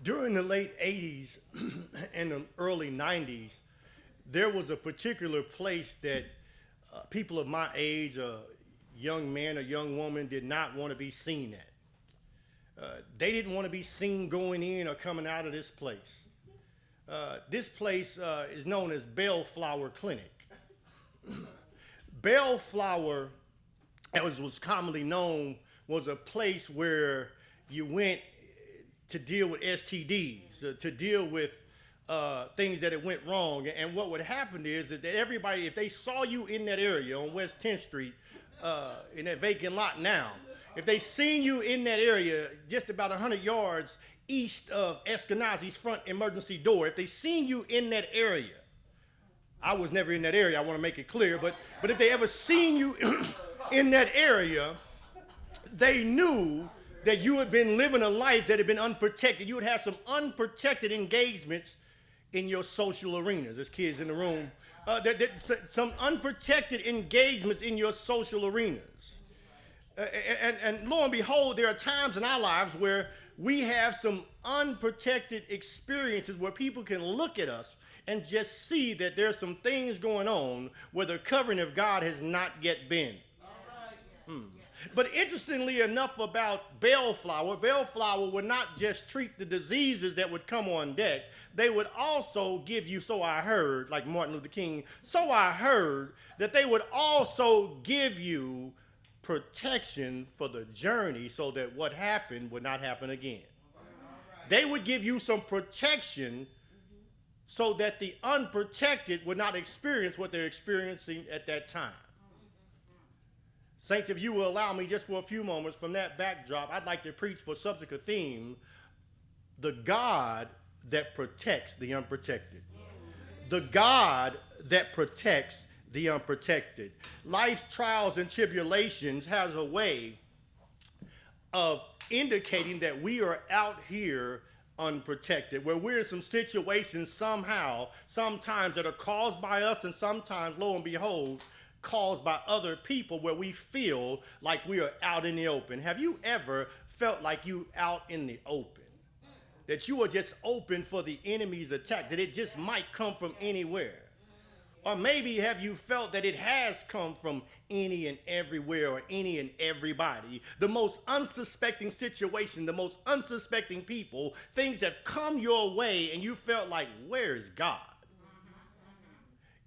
During the late 80s and the early 90s, there was a particular place that people of my age, a young man or young woman, did not want to be seen at. They didn't want to be seen going in or coming out of this place. This place is known as Bellflower Clinic. Bellflower, as was commonly known, was a place where you went to deal with STDs, to deal with things that it went wrong. And what would happen is that everybody, if they saw you in that area on West 10th Street, in that vacant lot now, if they seen you in that area just about 100 yards east of Eskenazi's front emergency door, if they seen you in that area, I was never in that area, I want to make it clear, but if they ever seen you in that area, they knew that you had been living a life that had been unprotected. You would have some unprotected engagements in your social arenas. There's kids in the room. Some unprotected engagements in your social arenas. And lo and behold, there are times in our lives where we have some unprotected experiences where people can look at us and just see that there's some things going on where the covering of God has not yet been. But interestingly enough about Bellflower would not just treat the diseases that would come on deck. They would also give you, so I heard, like Martin Luther King, so I heard that they would also give you protection for the journey so that what happened would not happen again. They would give you some protection so that the unprotected would not experience what they're experiencing at that time. Saints, if you will allow me just for a few moments from that backdrop, I'd like to preach for subject theme, the God that protects the unprotected. The God that protects the unprotected. Life's trials and tribulations has a way of indicating that we are out here unprotected, where we're in some situations somehow, sometimes that are caused by us and sometimes, lo and behold, caused by other people where we feel like we are out in the open. Have you ever felt like you out in the open? That you are just open for the enemy's attack, that it just might come from anywhere? Or maybe have you felt that it has come from any and everywhere or any and everybody? The most unsuspecting situation, the most unsuspecting people, things have come your way and you felt like, where is God?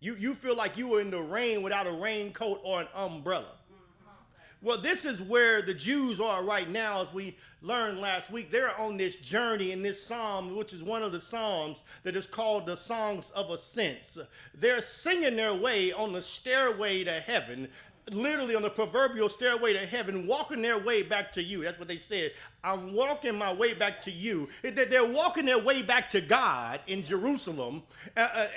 You feel like you were in the rain without a raincoat or an umbrella. Well, this is where the Jews are right now, as we learned last week. They're on this journey in this psalm, which is one of the psalms that is called the Songs of Ascents. They're singing their way on the stairway to heaven, literally on the proverbial stairway to heaven, walking their way back to you. That's what they said. I'm walking my way back to you. They're walking their way back to God in Jerusalem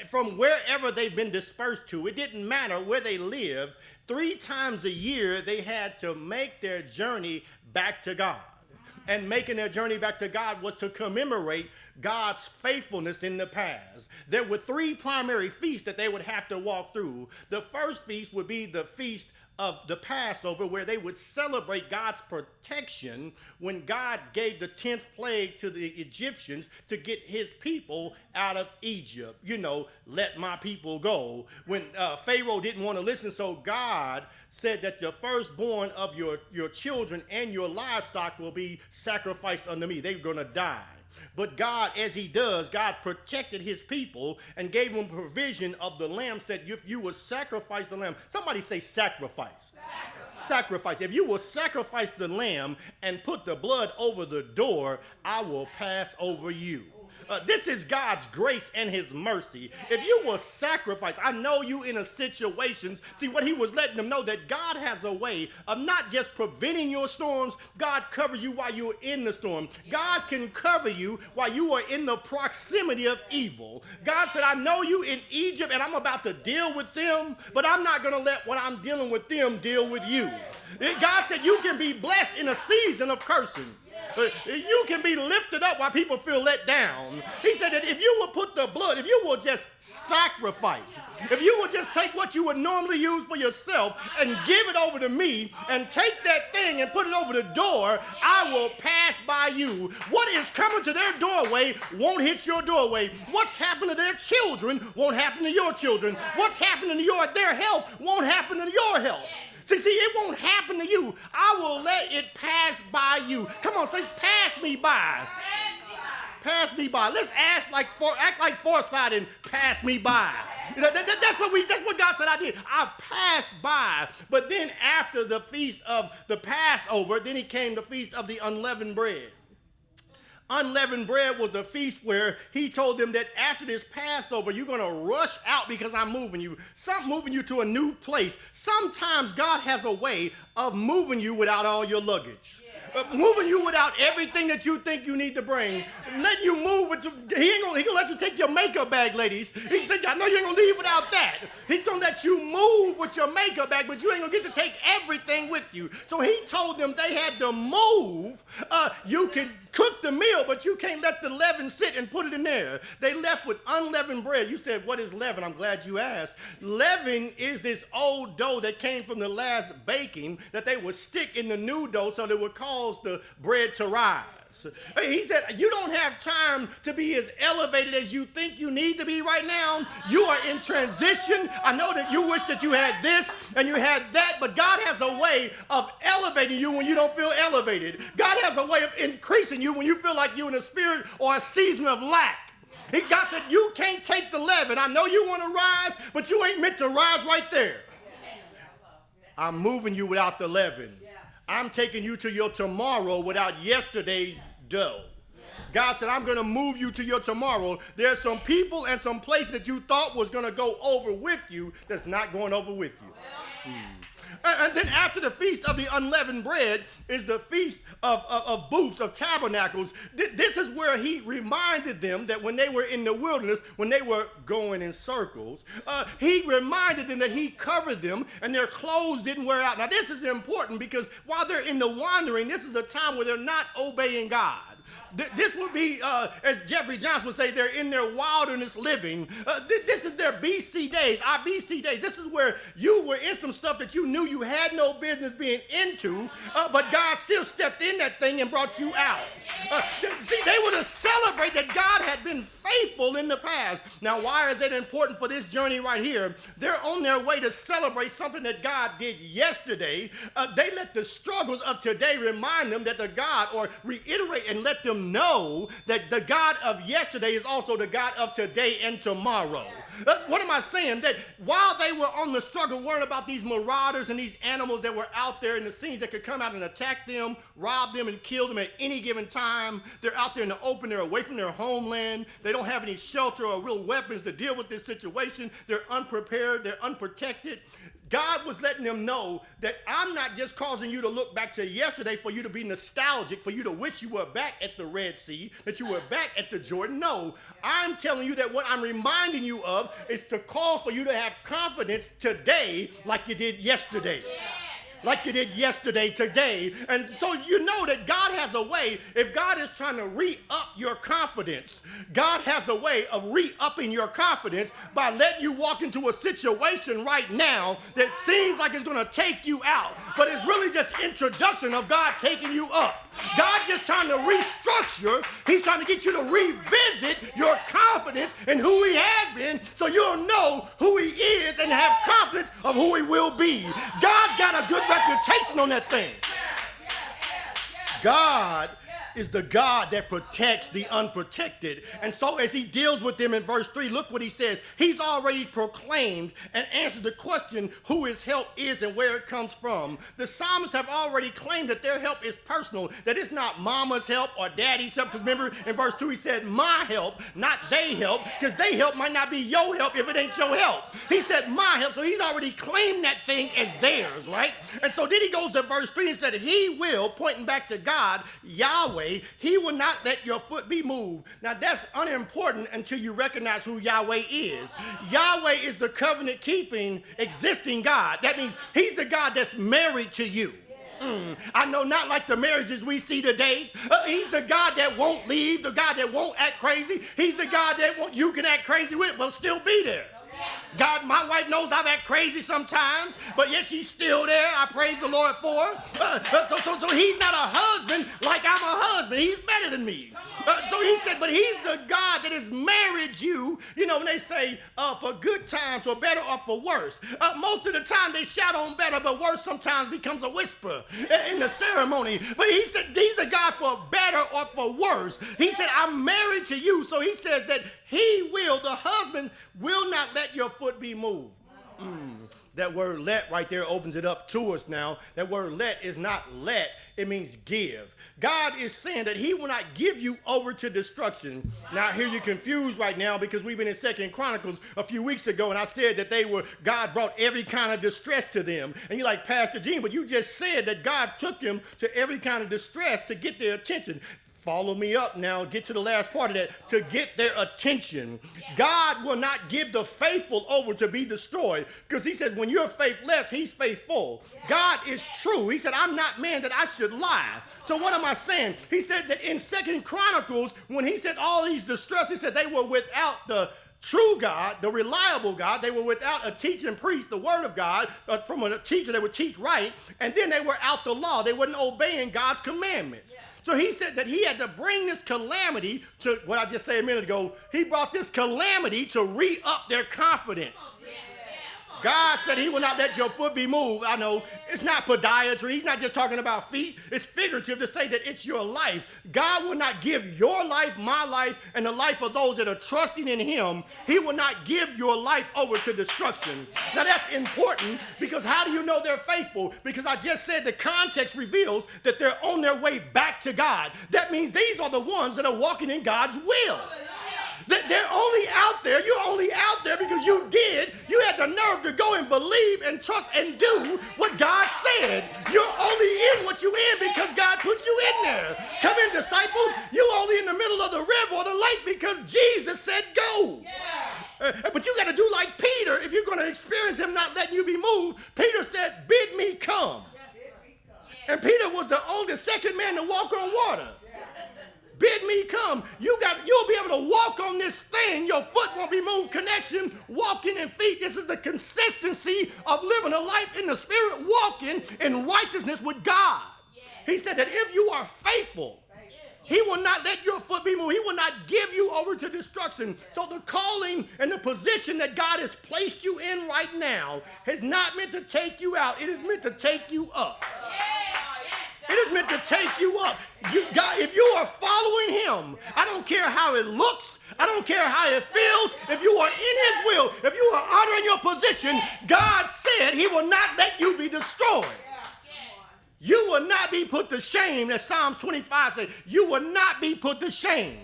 from wherever they've been dispersed to. It didn't matter where they lived. 3 times a year, they had to make their journey back to God. And making their journey back to God was to commemorate God's faithfulness in the past. There were 3 primary feasts that they would have to walk through. The first feast would be the feast of the Passover, where they would celebrate God's protection when God gave the 10th plague to the Egyptians to get his people out of Egypt. You know, let my people go. When Pharaoh didn't want to listen, so God said that the firstborn of your children and your livestock will be sacrificed unto me. They're going to die. But God, as he does, God protected his people and gave them provision of the lamb, said if you will sacrifice the lamb. Somebody say sacrifice. Sacrifice. If you will sacrifice the lamb and put the blood over the door, I will pass over you. This is God's grace and his mercy. If you will sacrifice, I know you in a situation. See, what he was letting them know, that God has a way of not just preventing your storms. God covers you while you're in the storm. God can cover you while you are in the proximity of evil. God said, I know you in Egypt and I'm about to deal with them, but I'm not going to let what I'm dealing with them deal with you. God said you can be blessed in a season of cursing. You can be lifted up while people feel let down. He said that if you will put the blood, if you will just sacrifice, if you will just take what you would normally use for yourself and give it over to me and take that thing and put it over the door, I will pass by you. What is coming to their doorway won't hit your doorway. What's happened to their children won't happen to your children. What's happening to their health won't happen to your health. See, it won't happen to you. I will let it pass by you. Come on, say, pass me by. Pass me by. Let's act like foresight and pass me by. That's what God said I did. I passed by. But then after the feast of the Passover, then it came the feast of the unleavened bread. Unleavened bread was the feast where he told them that after this Passover, you're going to rush out because I'm moving you. Moving you to a new place. Sometimes God has a way of moving you without all your luggage. Moving you without everything that you think you need to bring. Letting you move. He ain't gonna let you take your makeup bag, ladies. He said, I know you ain't going to leave without that. He's going to let you move with your makeup bag, but you ain't going to get to take everything with you. So he told them they had to move. You can cook the meal, but you can't let the leaven sit and put it in there. They left with unleavened bread. You said, what is leaven? I'm glad you asked. Leaven is this old dough that came from the last baking that they would stick in the new dough so that it would cause the bread to rise. He said, you don't have time to be as elevated as you think you need to be right now. You are in transition. I know that you wish that you had this and you had that, but God has a way of elevating you when you don't feel elevated. God has a way of increasing you when you feel like you're in a spirit or a season of lack. God said, you can't take the leaven. I know you want to rise, but you ain't meant to rise right there. I'm moving you without the leaven. I'm taking you to your tomorrow without yesterday's dough. God said, I'm going to move you to your tomorrow. There's some people and some places that you thought was going to go over with you that's not going over with you. And then after the feast of the unleavened bread is the feast of booths, of tabernacles. This is where he reminded them that when they were in the wilderness, when they were going in circles, he reminded them that he covered them and their clothes didn't wear out. Now, this is important because while they're in the wandering, this is a time where they're not obeying God. This would be, as Jeffrey Johnson would say, they're in their wilderness living. This is their BC days, our BC days. This is where you were in some stuff that you knew you had no business being into, but God still stepped in that thing and brought you out. See, they were to celebrate that God had been faithful in the past. Now, why is it important for this journey right here? They're on their way to celebrate something that God did yesterday. They let the struggles of today remind them that the God, or reiterate and let them know that the God of yesterday is also the God of today and tomorrow. What am I saying? That while they were on the struggle, worrying about these marauders and these animals that were out there in the scenes that could come out and attack them, rob them, and kill them at any given time, they're out there in the open, they're away from their homeland, they don't have any shelter or real weapons to deal with this situation, they're unprepared, they're unprotected. God was letting them know that I'm not just causing you to look back to yesterday for you to be nostalgic, for you to wish you were back at the Red Sea, that you were back at the Jordan. No, I'm telling you that what I'm reminding you of is to cause for you to have confidence today like you did yesterday. Like you did yesterday, today. And so you know that God has a way, if God is trying to re-up your confidence, God has a way of re-upping your confidence by letting you walk into a situation right now that seems like it's going to take you out, but it's really just introduction of God taking you up. God just trying to restructure. He's trying to get you to revisit your confidence in who he has been so you'll know who he is and have confidence of who he will be. God's got a good reputation on that thing. God is the God that protects the unprotected. And so as he deals with them in verse 3, look what he says. He's already proclaimed and answered the question who his help is and where it comes from. The psalmists have already claimed that their help is personal, that it's not mama's help or daddy's help. Because remember in verse 2 he said my help, not they help, because they help might not be your help if it ain't your help. He said my help, so he's already claimed that thing as theirs, right? And so then he goes to verse 3 and said he will, pointing back to God, Yahweh, he will not let your foot be moved. Now that's unimportant until you recognize who Yahweh is. Yahweh is the covenant-keeping, existing God. That means he's the God that's married to you. I know not like the marriages we see today. He's the God that won't leave, the God that won't act crazy. He's the God that you can act crazy with but still be there. God, my wife knows I've act crazy sometimes, but yet she's still there. I praise the Lord for her. So he's not a husband like I'm a husband. He's better than me. So he said, but he's the God that has married you. You know, when they say for good times, for better or for worse. Most of the time they shout on better, but worse sometimes becomes a whisper in the ceremony. But he said, he's the God for better or for worse. He said, I'm married to you. So he says that he will, the husband, will not let your foot be moved. That word let right there opens it up to us now. That word let is not let, it means give. God is saying that he will not give you over to destruction. Now, I hear you confused right now because we've been in 2 Chronicles a few weeks ago, and I said that God brought every kind of distress to them. And you're like, Pastor Gene, but you just said that God took them to every kind of distress to get their attention. Follow me up now, get to the last part of that, to get their attention. God will not give the faithful over to be destroyed, because he says when you're faithless, he's faithful. God is true. He said, I'm not man that I should lie. So what am I saying? He said that in 2 Chronicles, when he said all these distress, he said they were without the true God, the reliable God. They were without a teaching priest, the word of God, from a teacher that would teach right, and then they were out the law. They weren't obeying God's commandments. So he said that he had to bring this calamity to what I just said a minute ago. He brought this calamity to re-up their confidence. God said he will not let your foot be moved. I know it's not podiatry. He's not just talking about feet. It's figurative to say that it's your life. God will not give your life, my life, and the life of those that are trusting in him. He will not give your life over to destruction. Now that's important because how do you know they're faithful? Because I just said the context reveals that they're on their way back to God. That means these are the ones that are walking in God's will. They're only out there. You're only out there because you had the nerve to go and believe and trust and do what God said. You're only in what you're in because God put you in there. Come in, disciples. You're only in the middle of the river or the lake because Jesus said go. But you got to do like Peter. If you're going to experience him not letting you be moved, Peter said, bid me come. And Peter was the second man to walk on water. Bid me come. You'll be able to walk on this thing. Your foot won't be moved. Connection, walking in feet. This is the consistency of living a life in the spirit, walking in righteousness with God. He said that if you are faithful, he will not let your foot be moved. He will not give you over to destruction. So the calling and the position that God has placed you in right now is not meant to take you out. It is meant to take you up. It is meant to take you up. If you are following him, I don't care how it looks. I don't care how it feels. If you are in his will, if you are honoring your position, God said he will not let you be destroyed. You will not be put to shame, as Psalms 25 says. You will not be put to shame.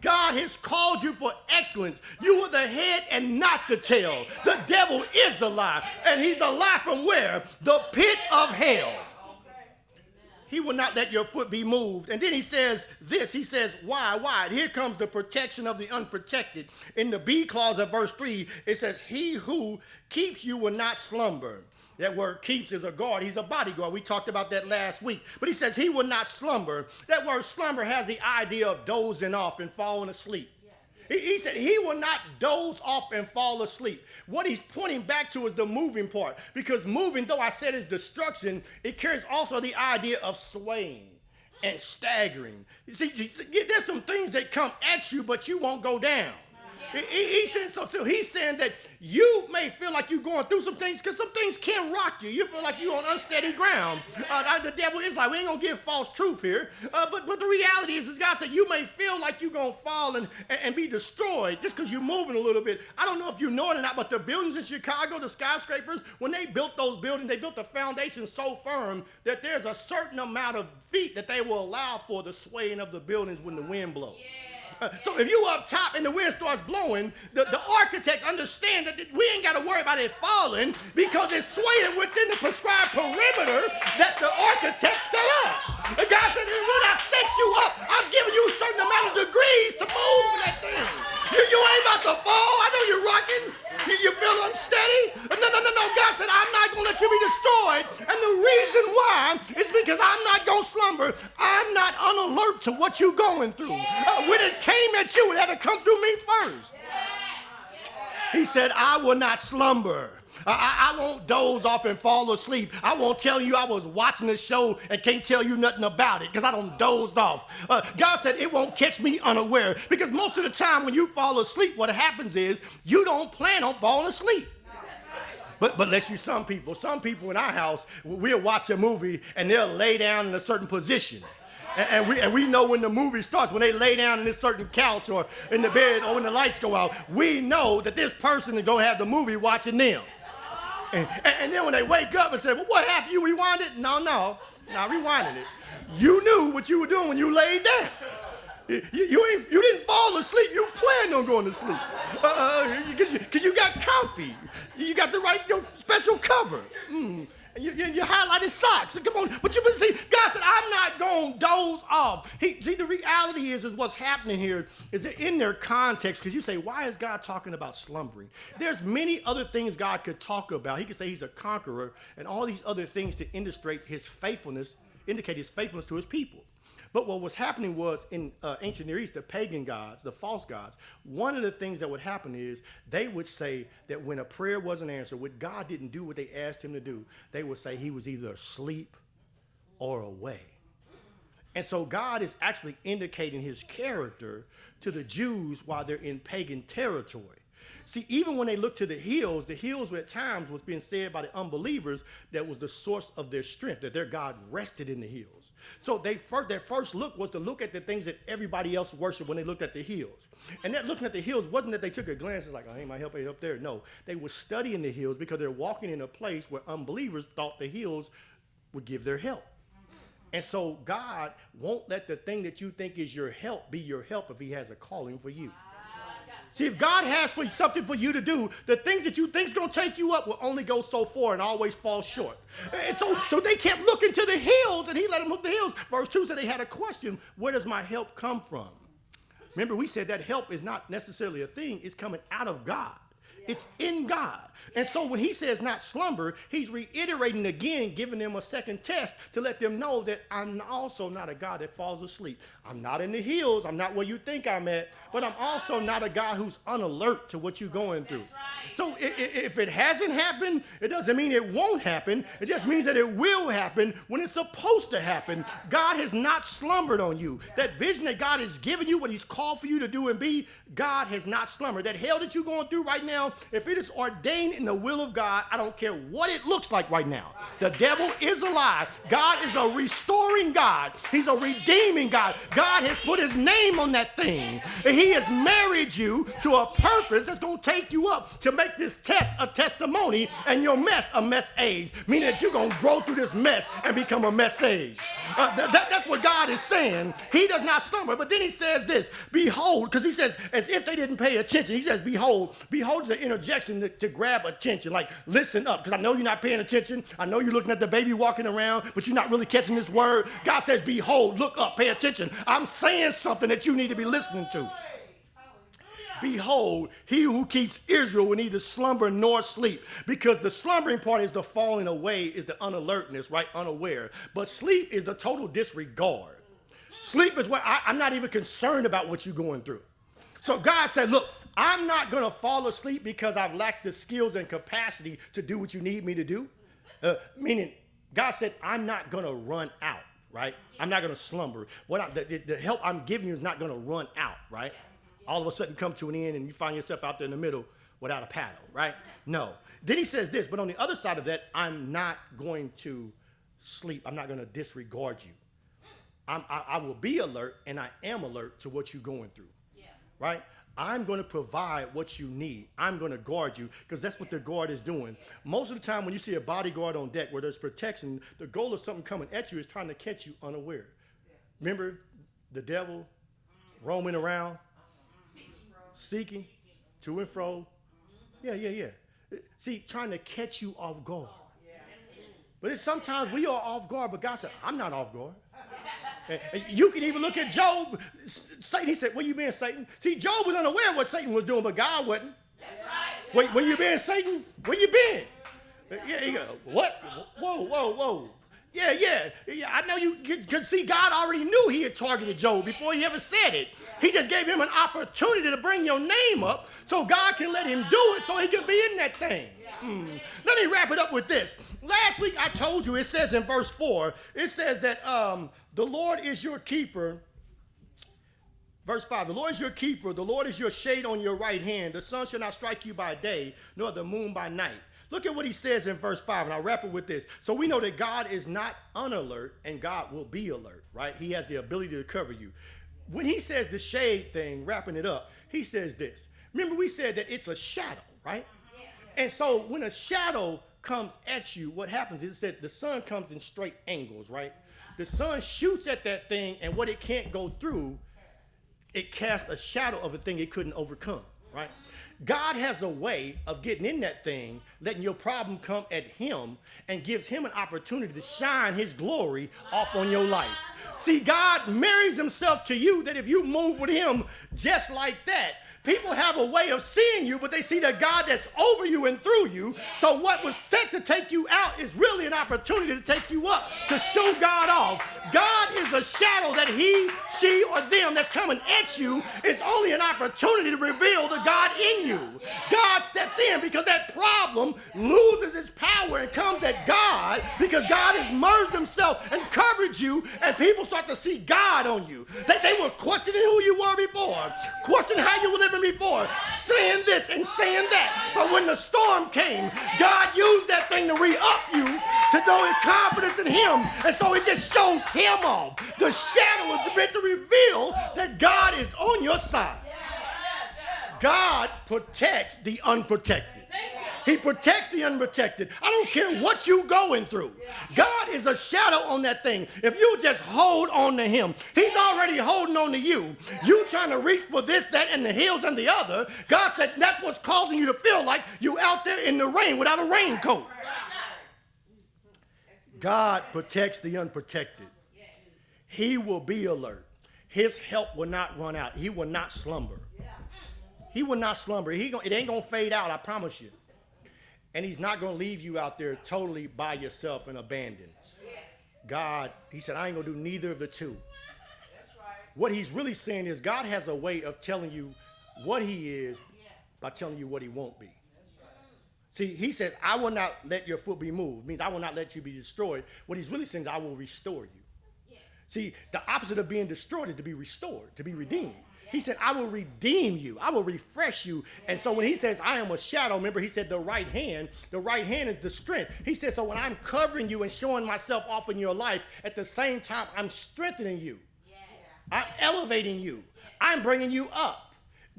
God has called you for excellence. You were the head and not the tail. The devil is a lie. And he's a lie from where? The pit of hell. He will not let your foot be moved. And then he says this. He says, why? Here comes the protection of the unprotected. In the B clause of verse 3, it says, he who keeps you will not slumber. That word keeps is a guard. He's a bodyguard. We talked about that last week. But he says he will not slumber. That word slumber has the idea of dozing off and falling asleep. He said he will not doze off and fall asleep. What he's pointing back to is the moving part. Because moving, though I said is destruction, it carries also the idea of swaying and staggering. You see, there's some things that come at you, but you won't go down. So he's saying that you may feel like you're going through some things because some things can rock you. You feel like you're on unsteady ground. The devil is like, we ain't going to give false truth here. But the reality is God said you may feel like you're going to fall and be destroyed just because you're moving a little bit. I don't know if you know it or not, but the buildings in Chicago, the skyscrapers, when they built those buildings, they built the foundation so firm that there's a certain amount of feet that they will allow for the swaying of the buildings when the wind blows. So if you up top and the wind starts blowing, the architects understand that we ain't got to worry about it falling because it's swaying within the prescribed perimeter that the architects set up. And God said, when I set you up, I've given you a certain amount of degrees to move that thing. You ain't about to fall. I know you're rocking. You feel unsteady. No. God said, I'm not going to let you be destroyed. And the reason why is because I'm not going to slumber. I'm not unalert to what you're going through. When it came at you, it had to come through me first. He said, I will not slumber. I won't doze off and fall asleep. I won't tell you I was watching the show and can't tell you nothing about it because I don't dozed off. God said it won't catch me unaware, because most of the time when you fall asleep, what happens is you don't plan on falling asleep. But unless you some people in our house, we'll watch a movie and they'll lay down in a certain position. And we know when the movie starts, when they lay down in this certain couch or in the bed or when the lights go out, we know that this person is going to have the movie watching them. And then when they wake up and say, well, what happened? You rewind it? No, rewinding it. You knew what you were doing when you laid down. You didn't fall asleep. You planned on going to sleep because you got comfy. You got the right special cover. Your highlighted socks. Come on, but you see, God said, I'm not going to doze off. See, the reality is what's happening here is that in their context, because you say, why is God talking about slumbering? There's many other things God could talk about. He could say he's a conqueror and all these other things to indicate his faithfulness to his people. But what was happening was in ancient Near East, the pagan gods, the false gods, one of the things that would happen is they would say that when a prayer wasn't answered, when God didn't do what they asked him to do, they would say he was either asleep or away. And so God is actually indicating his character to the Jews while they're in pagan territory. See, even when they look to the hills at times was being said by the unbelievers that was the source of their strength, that their God rested in the hills. So their first look was to look at the things that everybody else worshiped when they looked at the hills. And that looking at the hills wasn't that they took a glance and like, oh, hey, my help ain't up there. No, they were studying the hills because they're walking in a place where unbelievers thought the hills would give their help. And so God won't let the thing that you think is your help be your help if he has a calling for you. See, if God has something for you to do, the things that you think is going to take you up will only go so far and always fall short. And so they kept looking to the hills, and he let them look to the hills. Verse 2 said they had a question, where does my help come from? Remember, we said that help is not necessarily a thing. It's coming out of God. It's in God. And so when he says not slumber, he's reiterating again, giving them a second test to let them know that I'm also not a God that falls asleep. I'm not in the hills. I'm not where you think I'm at. But I'm also not a God who's unalert to what you're going through. Right. So if it hasn't happened, it doesn't mean it won't happen. It just means that it will happen when it's supposed to happen. God has not slumbered on you. That vision that God has given you, what he's called for you to do and be, God has not slumbered. That hell that you're going through right now, if it is ordained in the will of God, I don't care what it looks like right now. The devil is a lie. God is a restoring God. He's a redeeming God. God has put his name on that thing. He has married you to a purpose that's going to take you up to make this test a testimony and your mess a mess age, meaning that you're going to grow through this mess and become a mess age. That's what God is saying. He does not slumber. But then he says this, behold, because he says, as if they didn't pay attention, he says, behold is an interjection to grab attention, like listen up, because I know you're not paying attention. I know you're looking at the baby walking around, but you're not really catching this word. God says, behold, look up, pay attention. I'm saying something that you need to be listening to. Behold, he who keeps Israel will neither slumber nor sleep, because the slumbering part is the falling away, is the unalertness, right? Unaware. But sleep is the total disregard. Sleep is where I'm not even concerned about what you're going through. So God said, look, I'm not going to fall asleep because I've lacked the skills and capacity to do what you need me to do. Meaning, God said, I'm not going to run out, right? I'm not going to slumber. The help I'm giving you is not going to run out, right? All of a sudden come to an end and you find yourself out there in the middle without a paddle, right? No. Then he says this, but on the other side of that, I'm not going to sleep. I'm not going to disregard you. I will be alert, and I am alert to what you're going through, right? I'm going to provide what you need. I'm going to guard you, because that's what the guard is doing. Most of the time when you see a bodyguard on deck where there's protection, the goal of something coming at you is trying to catch you unaware. Remember the devil roaming around, seeking to and fro. Yeah. See, trying to catch you off guard. But sometimes we are off guard, but God said, I'm not off guard. And you can even look at Job. Satan, he said, where you been, Satan? See, Job was unaware of what Satan was doing, but God wasn't. That's right. Where you been, Satan? Where you been? Yeah, he goes, what? Whoa. Yeah. I know you, because see, God already knew he had targeted Job before he ever said it. He just gave him an opportunity to bring your name up so God can let him do it so he can be in that thing. Let me wrap it up with this. Last week I told you, it says in verse 4, it says that the Lord is your keeper. Verse 5, the Lord is your keeper. The Lord is your shade on your right hand. The sun shall not strike you by day, nor the moon by night. Look at what he says in verse 5, and I'll wrap it with this. So we know that God is not unalert, and God will be alert, right? He has the ability to cover you. When he says the shade thing, wrapping it up, he says this. Remember, we said that it's a shadow, right? And so when a shadow comes at you, what happens is it said the sun comes in straight angles, right? The sun shoots at that thing, and what it can't go through, it casts a shadow of a thing it couldn't overcome, right? God has a way of getting in that thing, letting your problem come at him, and gives him an opportunity to shine his glory off on your life. See, God marries himself to you that if you move with him just like that, people have a way of seeing you, but they see the God that's over you and through you. So what was set to take you out is really an opportunity to take you up, to show God off. God is a shadow that he, she, or them that's coming at you is only an opportunity to reveal the God in you. God steps in because that problem loses its power and comes at God because God has merged himself and covered you, and people start to see God on you. They were questioning who you were before, questioning how you were living before, saying this and saying that. But when the storm came, God used that thing to re-up you, to know his confidence in him. And so it just shows him off. The shadow is meant to reveal that God is on your side. God protects the unprotected. He protects the unprotected. I don't care what you're going through. God is a shadow on that thing. If you just hold on to him, he's already holding on to you. You trying to reach for this, that, and the hills and the other. God said that's what's causing you to feel like you out there in the rain without a raincoat. God protects the unprotected. He will be alert. His help will not run out. He will not slumber. He will not slumber. It ain't going to fade out, I promise you. And he's not going to leave you out there totally by yourself and abandoned. God, he said, I ain't going to do neither of the two. What he's really saying is God has a way of telling you what he is by telling you what he won't be. See, he says, I will not let your foot be moved. It means I will not let you be destroyed. What he's really saying is I will restore you. See, the opposite of being destroyed is to be restored, to be redeemed. He said, I will redeem you. I will refresh you. And so when he says, I am a shadow, remember he said the right hand is the strength. He said, so when I'm covering you and showing myself off in your life, at the same time, I'm strengthening you. I'm elevating you. I'm bringing you up.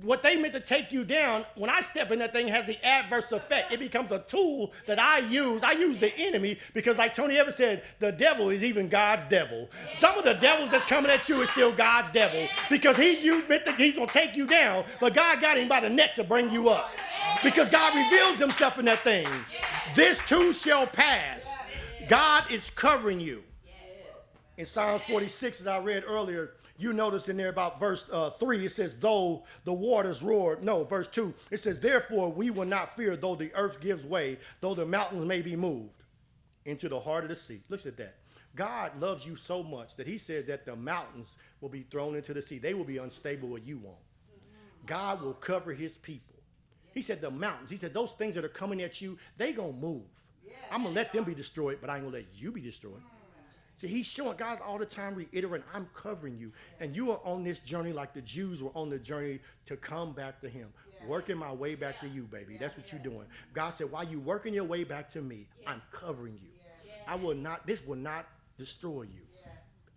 What they meant to take you down, when I step in that thing, has the adverse effect. It becomes a tool that I use. I use the enemy because like Tony Evans said, the devil is even God's devil. Some of the devils that's coming at you is still God's devil because he's going to take you down, but God got him by the neck to bring you up because God reveals himself in that thing. This too shall pass. God is covering you. In Psalms 46, as I read earlier, you notice in there about verse 3, it says, though the waters roar. No, verse 2, it says, therefore we will not fear, though the earth gives way, though the mountains may be moved into the heart of the sea. Look at that. God loves you so much that he says that the mountains will be thrown into the sea. They will be unstable where you won't. God will cover his people. He said the mountains, he said those things that are coming at you, they going to move. I'm going to let them be destroyed, but I ain't going to let you be destroyed. See, he's showing, God all the time reiterating, I'm covering you. And you are on this journey like the Jews were on the journey to come back to him. Working my way back to you, baby. That's what you're doing. God said, while you working your way back to me, I'm covering you. This will not destroy you.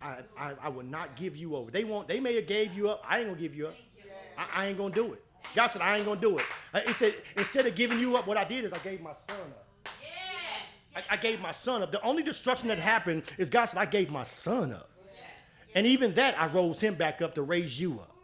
I will not give you over. They may have gave you up. I ain't going to give you up. I ain't going to do it. God said, I ain't going to do it. He said, instead of giving you up, what I did is I gave my son up. I gave my son up. The only destruction that happened is God said, I gave my son up. And even that, I rose him back up to raise you up.